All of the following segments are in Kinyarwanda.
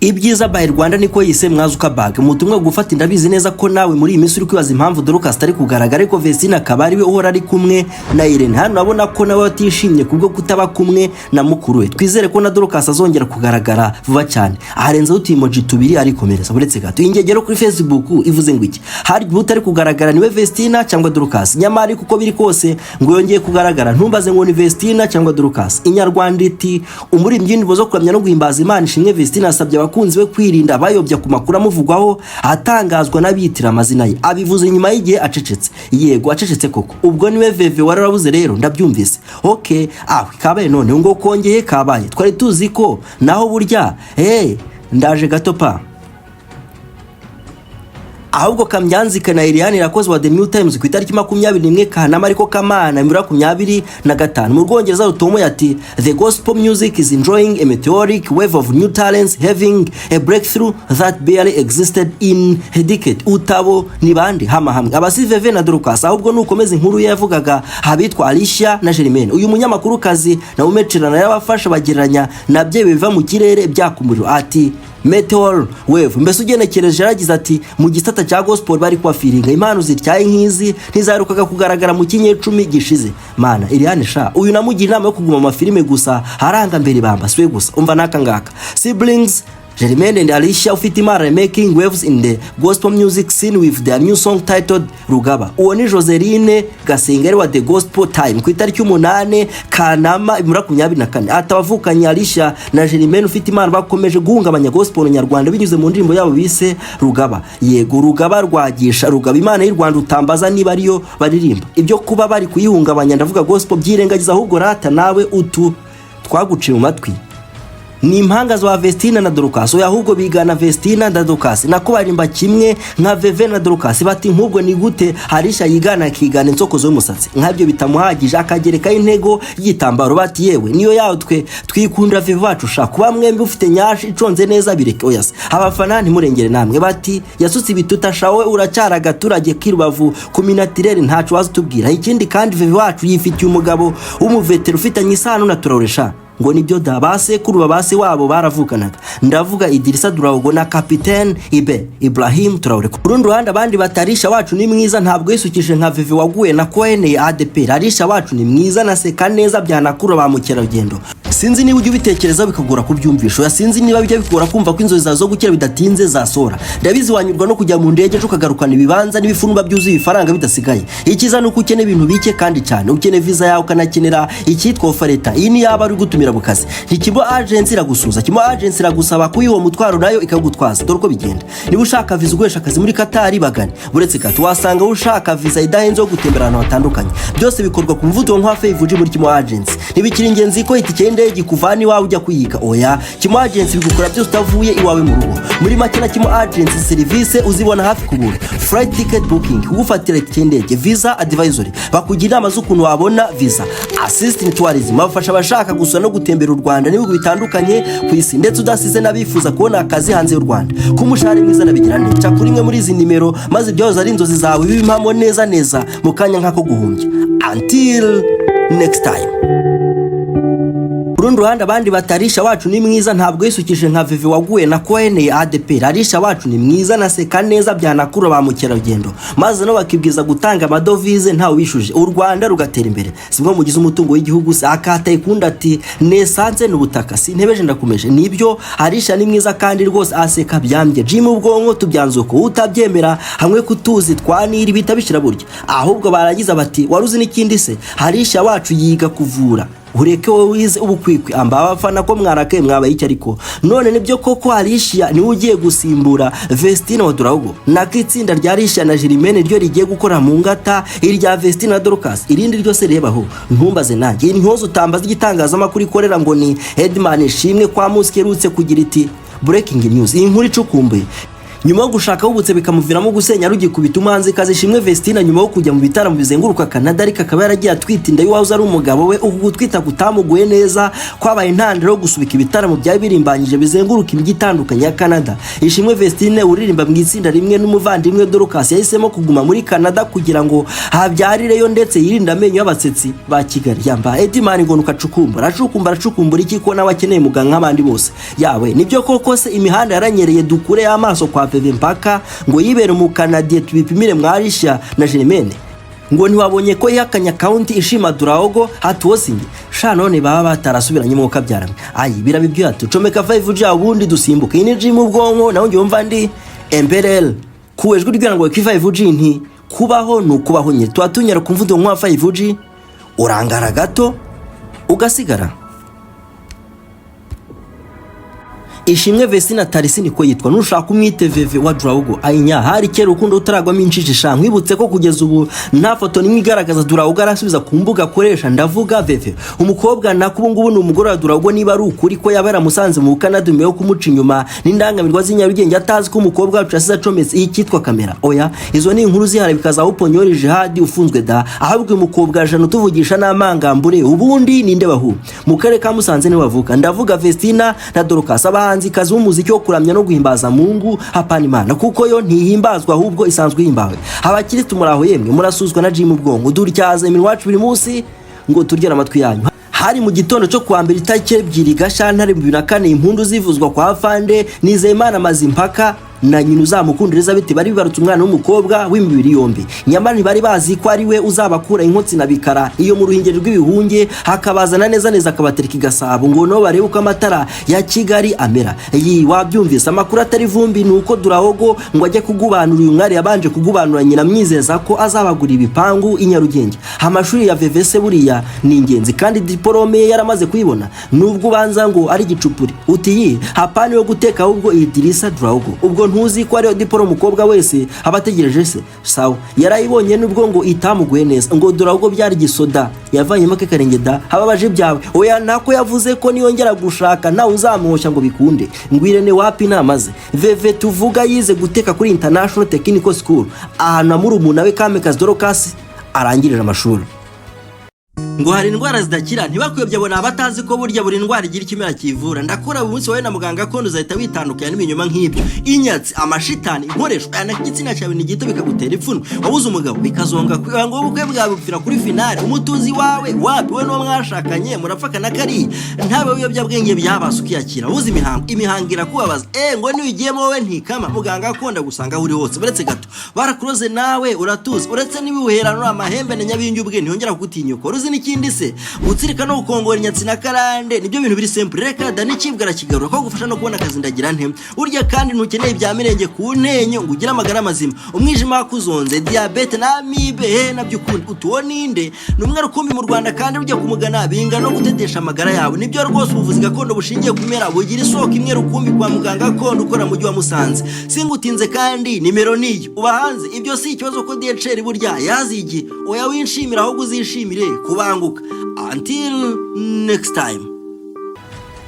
Ibyiza by Rwanda niko yise mwazuka bag umutumwe gufata indabizi neza ko nawe muri iyi minsi uri kwibaza impamvu Dorcas atari kugaragara ariko Vestine akaba ari we uhora ari kumwe na Irene. Hano nabona ko nawe atishimye kubwo kutaba kumwe na mukuru we. Twizere ko na Dorcas azongera kugaragara vuba cyane. Aharenze uti emoji tubiri ariko mereza buretse gato. Ingegero kuri Facebook ivuze ngo iki? Hari butari kugaragara niwe Vestine cyangwa Dorcas. Nyamari kuko biri kose ngo yongeye kugaragara ntumbaze ngo ni Vestine cyangwa Dorcas. Inyarwanda iti umurimbyi nibozo kuramya no guhimbaza Imana ishimwe Vestine asabye abakunzi we kwirinda bayobya ku makuru amuvugwaho atangazwa n'abitira amazina ye. Abivuze nyuma y'igihe acecetse. Yego acecetse koko. Ubwo niwe VEVE warabuze rero ndabyumvise. Okay, kabaye none ngo kongeye kabaye. Twari tuzi ko naho burya ndaje gato pa. Ahubwo kamyanzika na Eliane irakoze wa The New Times ku itariki 21 Kanama ariko Kamana 2025 mu Bwongereza rutomo yati the gospel music is enjoying a meteoric wave of new talents having a breakthrough that barely existed in a decade. Utabo ni bande hamwe abasi VEVE na Dorcas. Ahubwo nukomeza inkuru yavugaga habitwa Alicia na Germaine. Uyu munyamakuru kazi na umecerana y'abafasha bagereranya nabye biva mu kirere byakumuriro ati meteor wave. Mbese ugenekereje yaragize ati mu gisata cya gospel bari kwafiringa impano zityaye nkizi ntizarukaga kugaragara mu kinye 10 gishize. Mana Eliane sha uyu namugira inama yo kuguma mu mafilime gusa haranga mbere bamba swe gusa umva naka ngaka. Siblings Germaine and Alicia ufite imana making waves in the gospel music scene with their new song titled Rugaba. Uwo ni Joseline Gasengeri wa The Gospel Time ku itariki 8 Kanama 2024. Atabavukanye Alicia na Germaine ufite imana bakomeje guhungabanya gospel nyarwanda binyuze mu ndirimbo yabo bise Rugaba. Yego Rugaba rwagisha Rugaba imana y'u Rwanda utambaza niba ariyo baririmba. Ibyo kuba bari kuyihungabanya ndavuga gospel byirengagiza ahubwo rata nawe utu twaguciye mu matwi. Ni impanga za Vestine na Dorcas ahubwo bigana Vestine na Dorcas nako barimba kimwe nka VEVE na Dorcas bati nkubwo ni gute Alicia yigana akigana insokozo y'umusatsi nkabyo bitamuhagije akagereka intego y'itambaro bati yewe niyo yawe twikunda VEVE wacu sha kuba mwembe ufite nyashi iconze neza bireke oyas abafana ntimurengere namwe bati yasutse ibituta shawe uracyara gaturage kirubavu kuminatirere ntacu wazitubwira. Ikindi kandi VEVE wacu yifitiye umugabo w'umuvetero ufitanye isano na Turoresha ngo nibyo dabase kuri babase wabo baravukanaga. Ndavuga Idrissa Durago na Capitaine Ibrahim Traore. Kurundi ruhande abandi batarisha wacu ni mwiza ntabwo yisukije nka VEVE waguye na Koene ADP. Arisha wacu ni mwiza na seka neza byanakura ba mukeragendo. Sinzi niba ujye ubitekereza bikagora kubyumvisho. Yasinzi niba bijya bikora kumva ko inzozi zazo gukira bidatinze zasora. Ndabizi wanyurwa no kujya mu ndege ukagarukana ibibanza n'ibifunwa byuzuye ifaranga bidasigaye. Ikiza nuko ukene ibintu bike kandi cyane. Ukene visa yawe ukanakenera icyitwa ofereta. Iyi ni yaba ari gutumira bukazi. Ikigo agency iragusuza. Kimo agency iragusaba kuyiwo mutwaro nayo ikagutwaza. Dore ko bigenda. Niba ushaka visa uguhesha akazi muri Qatar bagane. Buretse gato wasanga ushaka visa idahenze yo gutembera ahantu hatandukanye. Byose bikorwa ku mvuto nka FEVE muri Kimo agency. Nibikiri ingenzi ko itikende gikuvani wawe ujya kuyiga oya. Kimo agency bigukora byose utavuye iwawe mu rugo. Muri make na Kimo agency service uzibona hafi kubura. Flight ticket booking, ugufatira ikendege, visa advisory, bakugira inama z'ukuntu wabona visa, assistant tourism, bafasha abashaka gusura no gutembera u Rwanda n'ibihugu bitandukanye ku isi ndetse udasize nabifuza kubona akazi hanze y'u Rwanda. Kumushari mwiza nabigira neza kuri imwe muri izi nimero maze byoza ari inzozi zawe bibimamo neza mu kanya nkako guhumbya. Until next time. Kurundi ruhande abandi batarisha wacu ni mwiza ntabwo yisukije nka VEVE waguye na Koene ADP. Arisha wacu ni mwiza na seka neza byanakura ba mukeragendo maze no bakibwiza gutanga amadovize ntawe wishuje u Rwanda rugatera imbere. Simwe mugize umutungo w'igihugu akata ikunda ati nesanze n'ubutaka sintebeje ndakumeje. Nibyo Arisha ni mwiza kandi rwose aseka byambye Jim ubwonko tubyanzuko utabyemera hamwe kutuzi twanira bitabishira burya ahubwo baragiza bati waruzi n'ikindi se Arisha wacu yiga kuvura. Ureke wowe wize ubukwikwi amba abafana ko mwarakaye mwabaye iki ariko none nibyo koko Alicia ni ugiye gusimbura Vestine Dorcas na kitsinda rya Alicia na Germaine ryo rigiye gukora mu ngata irya Vestine Dorcas irindi ryose rebaho ntumbaze nanjye intozo utambaza igitangaza makuru ikorera ngo ni Headman ishimwe kwa muskerutse kugira iti breaking news iyi nkuru icukumbuye nyuma yo gushaka ubutse bikamuviramo gusenya rugikubita umuhanzi kazi Ishimwe Vestine nyuma yo kujya mu bitaramo bizenguruka Canada ariko akaba yaragiye atwita inda y'uwahoze ari umugabo we uku gutwita kutamuguye neza kwabaye intandaro yo gusubika ibitaramo byari birimbanyije bizenguruka imijyi itandukanye ya Canada. Ishimwe Vestine uririmba mu itsinda rimwe n'umuvandimwe Dorcas yahisemo kuguma muri Canada kugira ngo habyarireyo ndetse yirinda amenyo y'abasetsi ba Kigali. Yamba Edimani ngo nukacukumbura iki ko nawe akeneye muganga nk'abandi bose. Yawe nibyo koko se imihanda yaranyereye dukure y'amaso kwa VEVE mpaka ngo yibere mu Canada tubipimire mwa Alicia na Germaine. Ngo ntiwabonye ko yakanya county ishima Duraogo hatuosinye sha none baba batarasubiranye mu kabyarame. Ayi birabe byo atucomeka 5G ubundi dusimbuka energy mu bwonko naho njye ndi MPRL kuwejwe rwira ngo 5G nti kubaho nukubaho nye twatunyara kumvudo nka 5G urangara gato ugasigara. Ishimwe Vestine Tarisi niko yitwa nushaka kumwite VEVE wa Duraogo ayinya hari kera ukundo utaragwamo incishisha nkwibutse ko kugeza ubu nta foto nimwe igaragaza Duraogo arasubiza ku mbuga akoresha ndavuga VEVE umukobwa nakubungubu n'umugore wa Duraogo niba ari ukuri ko yabera musanze mu Canada meyo kumuca inyuma n'indangamirwa z'inyarugenge atazi ko umukobwa wacu asiza cometse ikitwa kamera. Oya izo ni inkuru zihara bikaza uponyori jihadi ufunzwe da ahabwe umukobwa jana tuvugisha n'amangambure ubundi ninde bahu mu kare ka Musanze ni bavuka ndavuga Vestine na Dorcas abahanzi kazi w'umuziki wo kuramya no guhimbaza Mungu hapana Imana kuko yo ntihimbazwa ahubwo isanzwe himbawe. Abakiristu muraho yemwe murasuzwa na Jim ubwongo duryaza iminwacu buri munsi ngo turyera amatwi yanyu. Hari mu gitondo cyo kuwa mbere itariki 2 Gashyantare 2004 impundu zivuzwa kwa Afande Nizeyimana Mazimpaka na nyina uzamukundiriza biti bari bibarutse umwana w'umukobwa w'imibiri yombi. Nyamara bari bazi ko ari we uzabakura inkotsi na bikara iyo mu ruhingeri rw'ibihunge hakabazana neza akabatereka igasabo ngo no barebe uko amatara ya Kigali amera. Iyi wabyumvise amakuru atari vumbi nuko Duraogo ngo ajye kugubanura uyu mwari yabanje kugubanura nyina mwizeza ko azabagura ibipangu inyarugenge. Amashuri ya VEVE se buriya ni ingenzi kandi diplome yaramaze kuyibona nubwo banza ngo ari gicupuri uti hapani yo guteka ahubwo Idirisa Duraogo ubwo ntuzi ko ari diporo umukobwa wese abategereje se sawa yarayibonye nubwo ngo itamuguye neza ngo Duraogo byari gisoda yavanyemo kekarengeda hababaje byawe. Oya nako yavuze ko niyongera gushaka nawe uzamuhosha ngo bikunde ngwirene wapi namaze. VEVE tuvuga yize guteka kuri International Technical School ahantu muri umuntu we Kamekazi Dorcas arangirira amashuri. Ngo hari indwara zidakira ntibakuyobye abona abatazi ko burya buri ndwara igira ikimera kivura. Ndakora umunsi wawe na muganga kondo uzahita witandukanya n'ibinyoma nk'ibyo inyatsi amashitani inkoresho anakigitsina cyawe ni gito bikagutera ipfunwe wabuze umugabo bikazonga ngo ubukwe bwawe bupfira kuri finale umutuzi wawe wapi we no mwashakanye murapfakana kari ntabe uyobya bwenge byabasa ukiyakira ubuze imihangira kubabaza ngo ni ugiyemo wowe ntikama muganga akonda gusanga uri hose buretse gato barakuroze nawe uratuze uretse nibiwuherano amahembe na nyabingi ubwe ntiyongera kugutinyuka uruzi n'ikindi se gutsirika no gukongora inyatsi na karande nibyo bintu biri simple reka da n'ikibwara kigarura ko gufasha no kubona akazi ndagira nte urya kandi ntukeneye ibya mirenge ku ntenyo ngo ugire amagara mazima umwijima wakuzonze diabete na amibe nabyo ukundi utuwo ninde numwe rukumbi mu Rwanda kandi ujya kumugana binga no gutetesha amagara yawe nibyo rwose ubuvuzi gakondo bushingiye kumera bugira isoko imwe rukumbi kwa muganga gakondo ukora mu wa Musanze singutinze kandi nimero niyo ubahanze ibyo si ikibazo ko DHR burya yazigi oya winshimira aho guzishimire kubanguka. Until next time.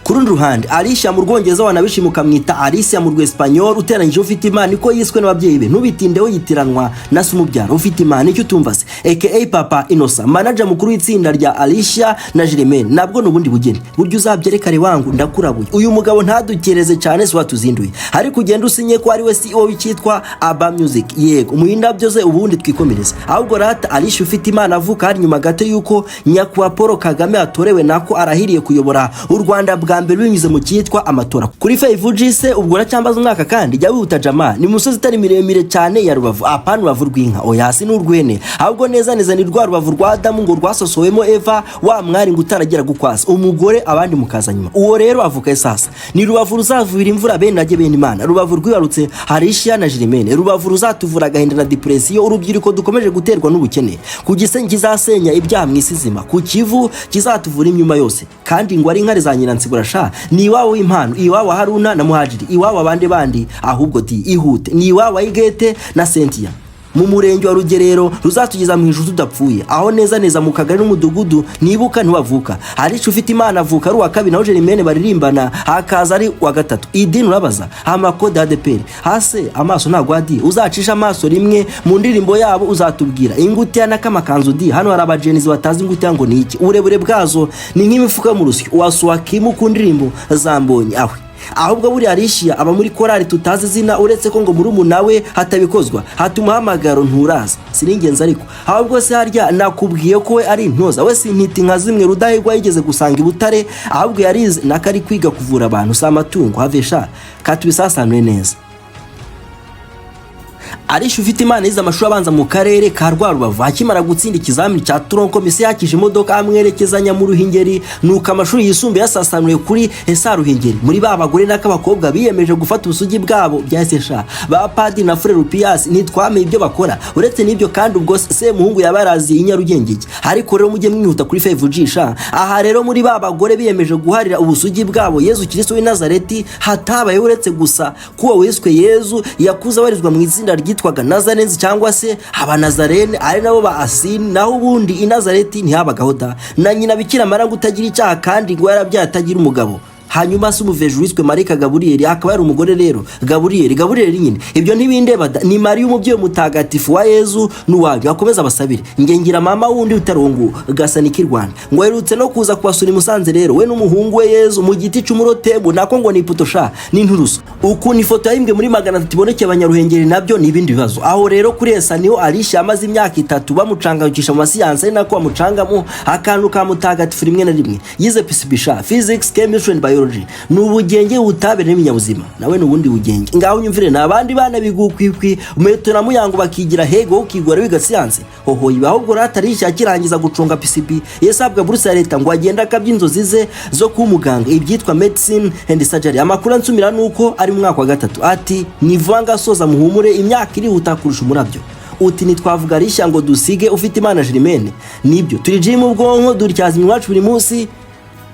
Kurundi ruhande Alicia mu Rwongereza wanabishimuka mwita Alicia mu Rwespanyol uteranyije ufite Imana iko yiswe n'ababyeyi be nubitindeho yitiranwa na sumubyara ufite Imana icyo tumva se aka Papa Innocent manager mukuru w'itsinda rya Alicia na Germaine nabwo nubundi bugeni buryo uzabyerekare wangu ndakurabuye uyu mugabo ntadukereze cyane se watuzinduye hari kugenda usinye ko ari we CEO w'ikitwa Aba Music yego umuhinda byoze ubundi twikomereza ahubwo rata Alicia ufite Imana avuka hari nyuma gato yuko nyakwa Paul Kagame atorewe nako arahiriye kuyobora u Rwanda mbere binyuze mu cyitwa amatora kuri 5G se ubwo racyambaza umwaka kandi jya wihuta jama ni musozi itari miremire cyane ya Rubavu apana Rubavu rw'inka oya si n'urwene ahubwo neza ni rwa Rubavu rwa Adamu ngo rwasosowemo Eva wa mwari ngo utaragera gukwasa umugore abandi mukaza nyuma uwo rero avuka sasa ni Rubavu ruzavura imvura bene najye bene Imana Rubavu rwibarutse Alicia na Germaine Rubavu ruzatuvura gahinda na depression urubyiruko dukomeje guterwa n'ubukene kugisenge kizasenya ibyaha mwisizima ku Kivu kizatuvura imyuma yose kandi ngo ari inkare za Nyiransigura ni iwawe w'impano iwawe Haruna na Muhajiri iwawe abandi ahubwo di ihute ni iwawe Igete na Cynthia mu murenge wa Rugerero ruzatugeza mu ijuru tudapfuye, aho neza neza mu kagari n'umudugudu nibuka ntiwavuka. Alicia ufite Imana avuka ari uwa kabiri, naho Germaine baririmbana hakaza ari wa gatatu. Idini urabaza amakode ya ADPR hase amaso ntago adi, uzacisha amaso rimwe mu ndirimbo yabo uzatubwira ingutiya n'akamakanzu di. Hano hari abajenizi batazi ingutiya ngo ni iki, uburebure bwazo ni nk'imifuka mu rusyo wasuwakimu ku ndirimbo zambonye awe. Ahubwo buri Alicia aba muri korali tutazi zina, uretse ko ngo murumuna we hatabikozwa hatumuhamagaro nturaza siringenza. Ariko ahubwo se harya nakubwiye ko we ari intoza, we sintiti nka zimwe Rudahigwa yigeze gusanga i Butare, ahubwo yarize nakari kwiga kuvura abantu si amatungo havesha katubisasanuye neza. Alicia ufite Imana yize amashuri abanza mu karere ka Rwarubavu, akimara gutsinda ikizamini cya tronkomisi yakije imodoka amwerekezanya mu Ruhengeri, nuko amashuri yisumbuye yasasanuye kuri Esa Ruhengeri. Muri ba bagore n'akabakobwa biyemeje gufata ubusugi bwabo byahise ba Padiri na Frere Rupias nitwameye ibyo bakora. Uretse n'ibyo kandi ubwo se muhungu yabarazi i Nyarugenge, ariko rero mujye mwihuta kuri VEVE sha. Aha rero muri ba bagore biyemeje guharira ubusugi bwabo Yezu Kristo w'i Nazareti hatabaye, uretse gusa kuwa wiswe Yezu yakuza abarizwa mu izina ryitwaga Nazarenzi cyangwa se Abanazarene, ari nabo ba Asini. Naho ubundi i Nazareti ntihabagaho da na nyina Bikira Mariya utagira icyaha kandi ngo yarabyaye atagira umugabo. Hanyuma se umuveje wiswe Marika Gaburiyeli akaba ari umugore rero Gaburiyeli nyine. Ibyo ntibindeba ni Mariya umubyeyi mutagatifu wa Yezu n'uwayo akomeza abasabire. Ngengira mama wundi utarongo gasaniki Rwanda ngo herutse no kuza kubasura i Musanze rero we n'umuhungu we Yezu mu giti cy'umurotembo nako ngo ni putosha n'inturuso. Uku ni foto yahimbwe muri 300 iboneke abanyaruhengeri, nabyo ni ibindi bibazo. Aho rero kuri Esa niho Alicia amaze imyaka 3 bamucanganyisha mu masiyanse, ari nako bamucangamo akantu ka mutagatifu rimwe na rimwe. Yize PCB physics, chemistry and biology, n'ubugenge butabere n'iminyabuzima nawe n'ubundi bugenge. Ngaho nyumvire n'abandi bana bigukwikwi umeto na muyango bakigira hego ukigora wiga siyanse hoho ibahubwo Alicia akirangiza gucunga PCB yesabwa buruse ya leta ngo agenda akabyinzozi ze zo kumuganga ibyitwa medicine and surgery. Amakuru ansumira nuko ari mu mwaka wa 3 ati nivanga soza muhumure imyaka iri utakurusha umurabyo. Uti nitwavuga Alicia ngo dusige ufite Imana Germaine nibyo turi gym ubwonko duricyaza imwacu buri munsi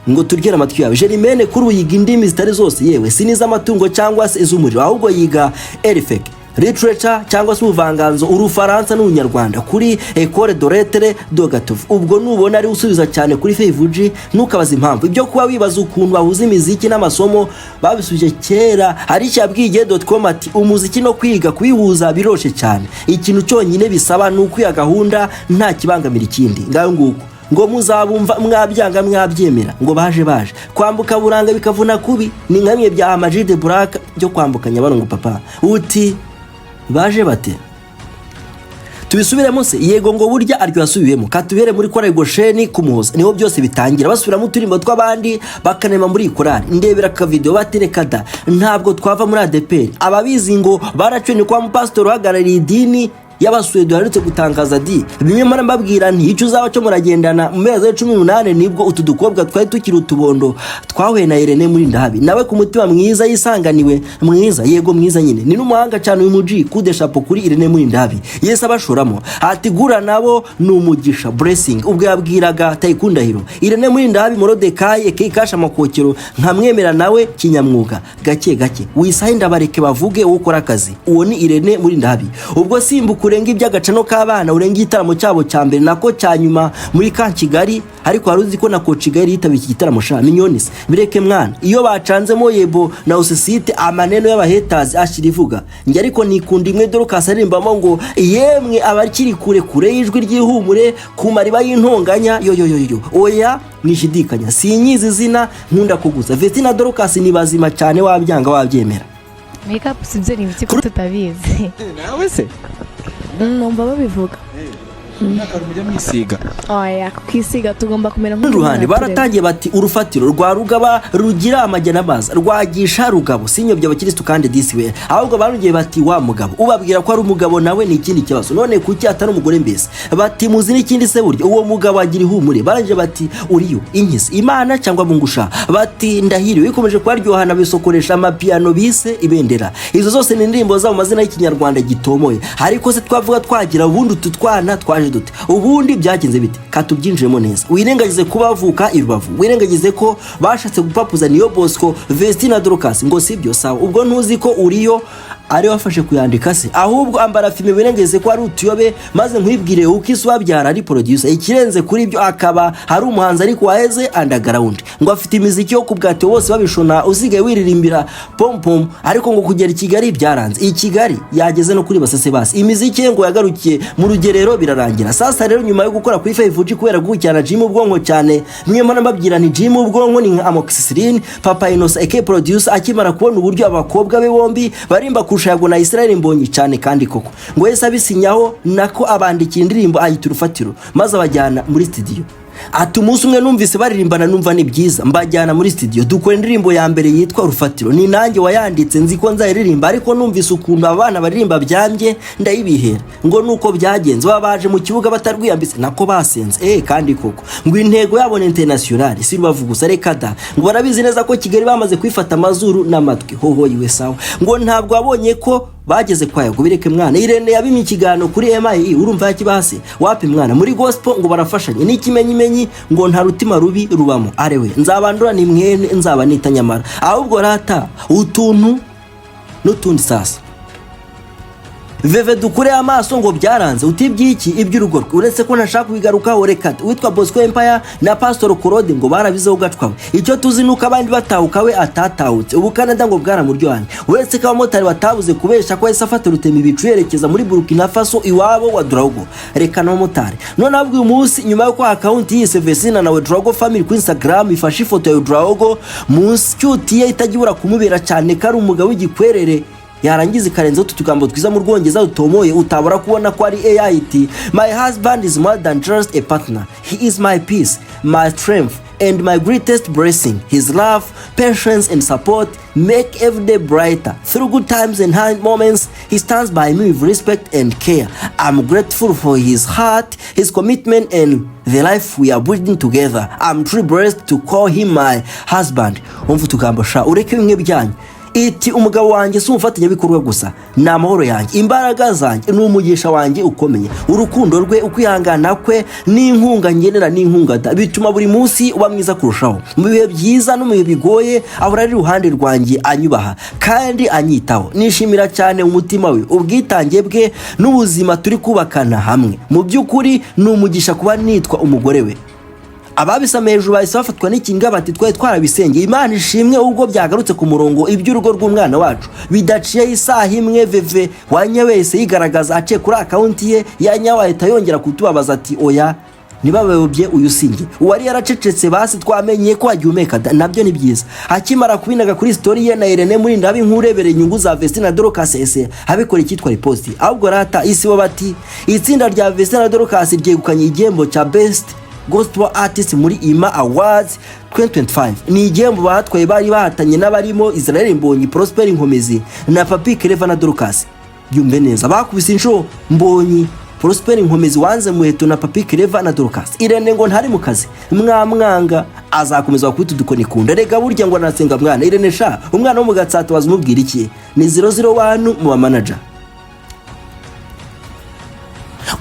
ngo turgera amatwi yawe. Germaine kuri uyiga indimi zitari zose, yewe siniza amatungo cyangwa se iz'umuriro, ahubwo yiga RFEC literature cyangwa se ubuvanganzo urufaransa n'ubunyarwanda kuri École de Lettres de Gatove. Ubwo nubona ari usubiza cyane kuri VEVE nukabaza impamvu ibyo kuba wibaza ukuntu bahuza imiziki n'amasomo babisuje kera. Alicia yabwiye.com ati umuziki no kwiga kubihuza biroshe cyane, ikintu cyonyine bisaba nuko ya gahunda nta kibangamira ikindi. Ngayo nguko ngo muzabumva mwabyanga mwabyemera ngo baje kwambuka buranga bikavuna kubi ni nkamwe bya Amajide Buraka byo kwambukanya barongo papa. Uti baje bate tubisubiremo se? Yego ngo burya aryo yasubiyemo katubere muri korali Gosheni kumuhoza niho byose bitangira, basubira mu turimbo tw'abandi bakanema muri korali. Ndebera ka video batereka da ntabwo twava muri ADPR. Ababizi ngo baracweni kwa mupastor uhagarariye idini yabasuye duharutse gutangaza di bimwe mara mbabwira nti icyo uzaba cyo muragendana mu mezi 18 nibwo utudukobwa twari tukiri utubondo twahuye na Irene muri ndahabi nawe ku mutima mwiza yisanganiwe mwiza. Yego mwiza nyine ni n'umuhanga cyane uyu muji kudesha po kuri Irene muri ndahabi Yesu abashoramo ati gura nabo n'umugisha blessing. Ubwo yabwiraga Tayikundahiro Irene muri ndahabi Morodekayi ekikasha makokero nkamwemera nawe kinyamwuga gake wisahinda bareke bavuge ukora akazi. Uwo ni Irene muri ndahabi. Ubwo simbuka urenga iby'agacano k'abana urenga igitaramo cyabo cya mbere nako cyanyuma muri ka Kigali, ariko haruzi ko na ko Kigali yitabye iki gitaramo sha minyonisi bireke mwana iyo bacanzemo yebo na usisite amaneno y'abahetazi ashirivuga njye. Ariko nikunda imwe Dorcas arimbamo ngo yemwe abakiri kure y'ijwi ry'ihumure ku mariba y'intonganya yo oya nishidikanya sinyizi zina nkunda kuguza. Vestine Dorcas ni bazima cyane wabyanga wabyemera. Makeup sibyo ni ibiki ko tutabizi nawe se numva babivuga nakarumujya mwisiga oya kwisiga tugomba kumera nk'uruhande. Baratangiye bati urufatiro rwa rugaba rugira amajyana baza rwagisha rugabo sinyobye abakiristo kandi disiwe. Ahubwo barugiye bati wa mugabo ubabwira ko ari umugabo nawe ni ikindi kibazo none kuki atari umugore mbese. Bati muzi n'ikindi se buryo uwo mugabo agira ihumure. Baranje bati uriyo inkisi Imana cyangwa bungusha. Bati ndahiriwe ikomeje kwaryohana bisokoresha amapiano bise ibendera. Izo zose ni indirimbo za mu mazina y'ikinyarwanda gitomoye. Ariko se twavuga twagira ubundi tutwana twaje dute ubundi byagenze bite katubyinjiremo neza. Wirengagize kubavuka i Rubavu, wirengagize ko bashatse gupapuza niyo Bosco Vestine Dorcas ngo sibyo sawa. Ubwo ntuzi ko uriyo ari wafashe kuyandika se ahubwo ambara filime birengeze ko ari utuyobe maze nkwibwire uko isi wabyara ari producer ikirenze kuri ibyo akaba hari umuhanzi ariko waheze underground ngo afite imiziki yo kubwate bose babishona usigaye wiririmbira pom pom ariko ngo kugera i Kigali byaranze i Kigali yageze no kuri basese basi imiziki ngo yagarukiye mu rugerero birarangira sasa rero nyuma yo gukora kuri VEVE kubera gucyana gym ubwonko cyane mwe mbona mbabwira ni gym ubwonko ni amoxicillin Papa Innocent aka producer akimara kubona uburyo abakobwa be bombi barimba kurushago na Israel Mbonyi cyane kandi koko ngo yesa bisinyaho nako abandikira indirimbo ayita urufatiro maze abajyana muri studio ati umunsi umwe numvise baririmbana numva ni byiza mbajyana muri studio dukora indirimbo ya mbere yitwa urufatiro ni nanjye wayanditse nzi ko nzayiririmba ariko numvise ukuntu abana baririmba byambye ndayibihera ngo nuko byagenze babaje mu kibuga batarwiyambitse nako basenze kandi koko ngo intego yabo international si rubavu gusa reka da ngo barabizi neza ko Kigali bamaze kwifata amazuru n'amatwi hoho yiwe sawa ngo ntabwo abonye ko bageze kwayo gubireke mwana Irene yabimye ikigano kuri MI urumva yakibase wapi mwana muri gospel ngo barafashanye n'ikimenyimenyi ngo nta rutima rubi rubamo arewe nzabandura ni mwene nzaba nita nyamara ahubwo rata utuntu n'utundi sasa VEVE dukure amaso ngo byaranze utibyiki iby'urugo uretse ko nashaka kubigarukaho reka witwa Bosco Empire na Pastor Claude ngo barabizeho gacwawe icyo tuzi nuko abandi batahukawe atatahutse ubu Canada ngo bwaramuryohanye uretse ko abamotari batabuze kubesha ko yesa afata rutema ibicu yerekeza muri Burkina Faso iwabo wa Drogo reka no motari none abwiye umunsi nyuma yo kwa account yise Vestine na Drogo family ku Instagram ifashe ifoto ya Drogo munsi cyutiye itagibura kumubera cyane kari umugabo w'igikwerere yarangiza ikarenza utugambo twiza mu Rwongereza utomoye utabura kubona ko ari AIT my husband is more than just a partner he is my peace my strength and my greatest blessing his love patience and support make every day brighter through good times and hard moments he stands by me with respect and care I'm grateful for his heart his commitment and the life we are building together I'm truly blessed to call him my husband umva tugambo sha ureke bimwe byanyu iti umugabo wanjye si umfatanya bikorwa gusa na amahoro yanjye imbaraga zanjye n'umugisha wanjye ukomeye urukundo rwe ukwihangana kwe n'inkunga ngenera n'inkunga bituma buri munsi uba mwiza kurushaho mu bihe byiza no mu bihe bigoye ahora ari ruhande rwanjye anyubaha kandi anyitaho nishimira cyane umutima we ubwitange bwe n'ubuzima turi kubakana hamwe mu by'ukuri n'umugisha kuba nitwa umugore we ababisame hejuru bahise bafatwa n'ikinga bati twarabisengeye Imana ishimwe ubwo byagarutse ku murongo iby'urugo rw'umwana wacu bidaciye isaha imwe VEVE wanya wese yigaragaza aciye kuri account ye yanyawahita yongera kutubabaza ati oya nibabayobye uyu singe uwari yaracecetse basi twamenye ko agihumeka nabyo ni byiza akimara kubinaga kuri story ye na Irene muri ndabi nkurebere inyungu za Vestine Dorcas habikora ikitwa repost ahubwo rata isi bo bati itsinda rya Vestine Dorcas ryegukanye igihembo cha best Gospel Artist muri IMA Awards 2025 ni igihembo batwaye bari bahatanye n'abarimo Israel Mbonyi Prosper Nkomezi na Papi Clever na Dorcas byumve neza bakubise insho Mbonyi Prosper Nkomezi wanze muheto na Papi Clever na Dorcas Irene ngo ntari mu kazi mwamwanga azakomeza kwita dukoni kunda rega burya ngo nasenga mwana Irene sha umwana wo mu Gatsata bazumubwira iki ni 001 mu manager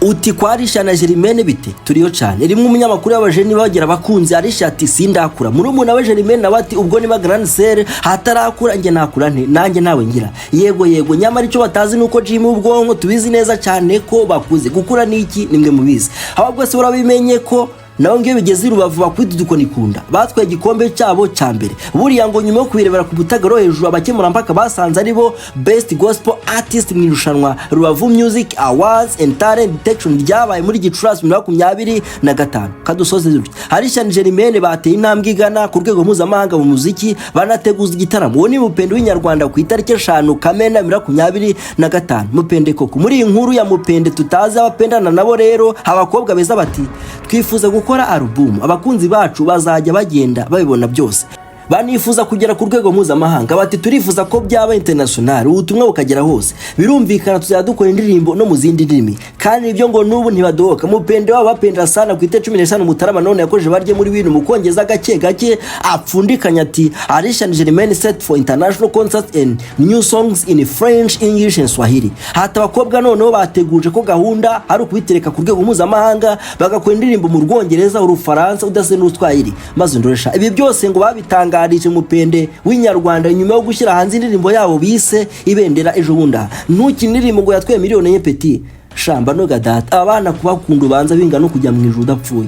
uti kwa Alicia na Germaine bite turiyo cyane rimwe umunyamakuru y'abajeni bagera bakunze Alicia ati sindakura muri umuntu wa Germaine nabati ubwo ni grand sœur hatarakura nge nakura nte nanjye nawe ngira yego nyamara icyo batazi nuko gym ubwonko tubizi neza cyane ko bakuze gukura niki nimwe mubizi ahubwo se urabimenye ko naho ngiye bigeze Rubavu bakwita dukoni kunda batwaye igikombe cyabo cya mbere buriya ngo nyuma yo kubirebera ku butagaro hejuru abakemura mpaka basanze ari bo best gospel artist mu irushanwa Rubavu Music Awards and Talent Detection ryabaye muri Gicurasi 2025 kadusoze zuri Alicia na Germaine bateye intambwe igana ku rwego mpuzamahanga mu muziki banateguza igitaramo uwo ni Mupende w'inyarwanda ku itariki 5 Kamena 2025 Mupende koko muri inkuru ya Mupende tutazi abapendana nabo rero abakobwa beza bati twifuza gukora album abakunzi bacu bazajya bagenda babibona byose banifuza kugera ku rwego mpuzamahanga bati turifuza ko byaba international ubutumwa bukagera hose birumvikana tuzadukora indirimbo no mu zindi ndimi kandi ibyo ngo nubu ntibadohoka Mupende wabo bapendera sana ku ite 15 Mutarama none yakoje barye muri bintu mukongeza gake apfundikanya ati Alicia na Germaine set for international concerts and new songs in French, English and Swahili hata abakobwa noneho bateguje ko gahunda ari ukubitereka ku rwego mpuzamahanga bagakora indirimbo mu Rwongereza Urufaransa udase n'Utwahili maze ndoresha ibi byose ngo babitanga batangarije umupende w'inyarwanda nyuma yo gushyira hanze indirimbo yabo bise ibendera ejo bunda ntukiniririmbo ngo yatwaye miliyoni ye peti shamba no gadata abana kubakunda ubanza binga no kujya mu ijuru udapfuye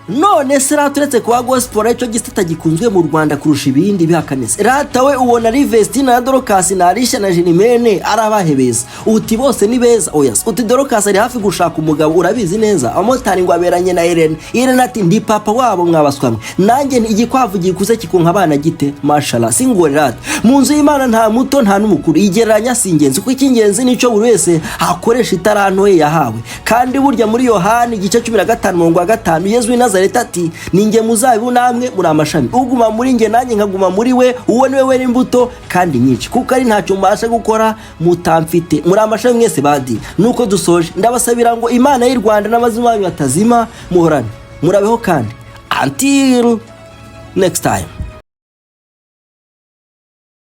none se raturetse kuba gospel icyo gisata gikunzwe mu Rwanda kurusha ibindi bihakanese ratawe ubona ari Vestine Dorcas na Alicia na Germaine arabahebeza uti bose ni beza oyas uti Dorcas ari hafi gushaka umugabo urabizi neza amotari ngo aberanye na Irene ati ndi papa wabo mwabaswamwe nanjye igikwavu gikuze kikonka abana gite mashallah singorerate mu nzu y'Imana nta muto nta n'umukuru igereranya singenzi kuko ikingenzi nico buri wese akoresha itaranto ye yahawe kandi burya muri Yohani igice 15:5 Yesu Nazareti ati ninge muzabibu namwe muri amashami uguma muri nge nanjye nkaguma muri we uwo niwe wera imbuto kandi nyinshi kuko ari ntacyo mbasha gukora mutamfite muri amashami mwese badi nuko dusoje ndabasabira ngo Imana y'u Rwanda n'amazima batazima muhorane murabeho kandi until next time.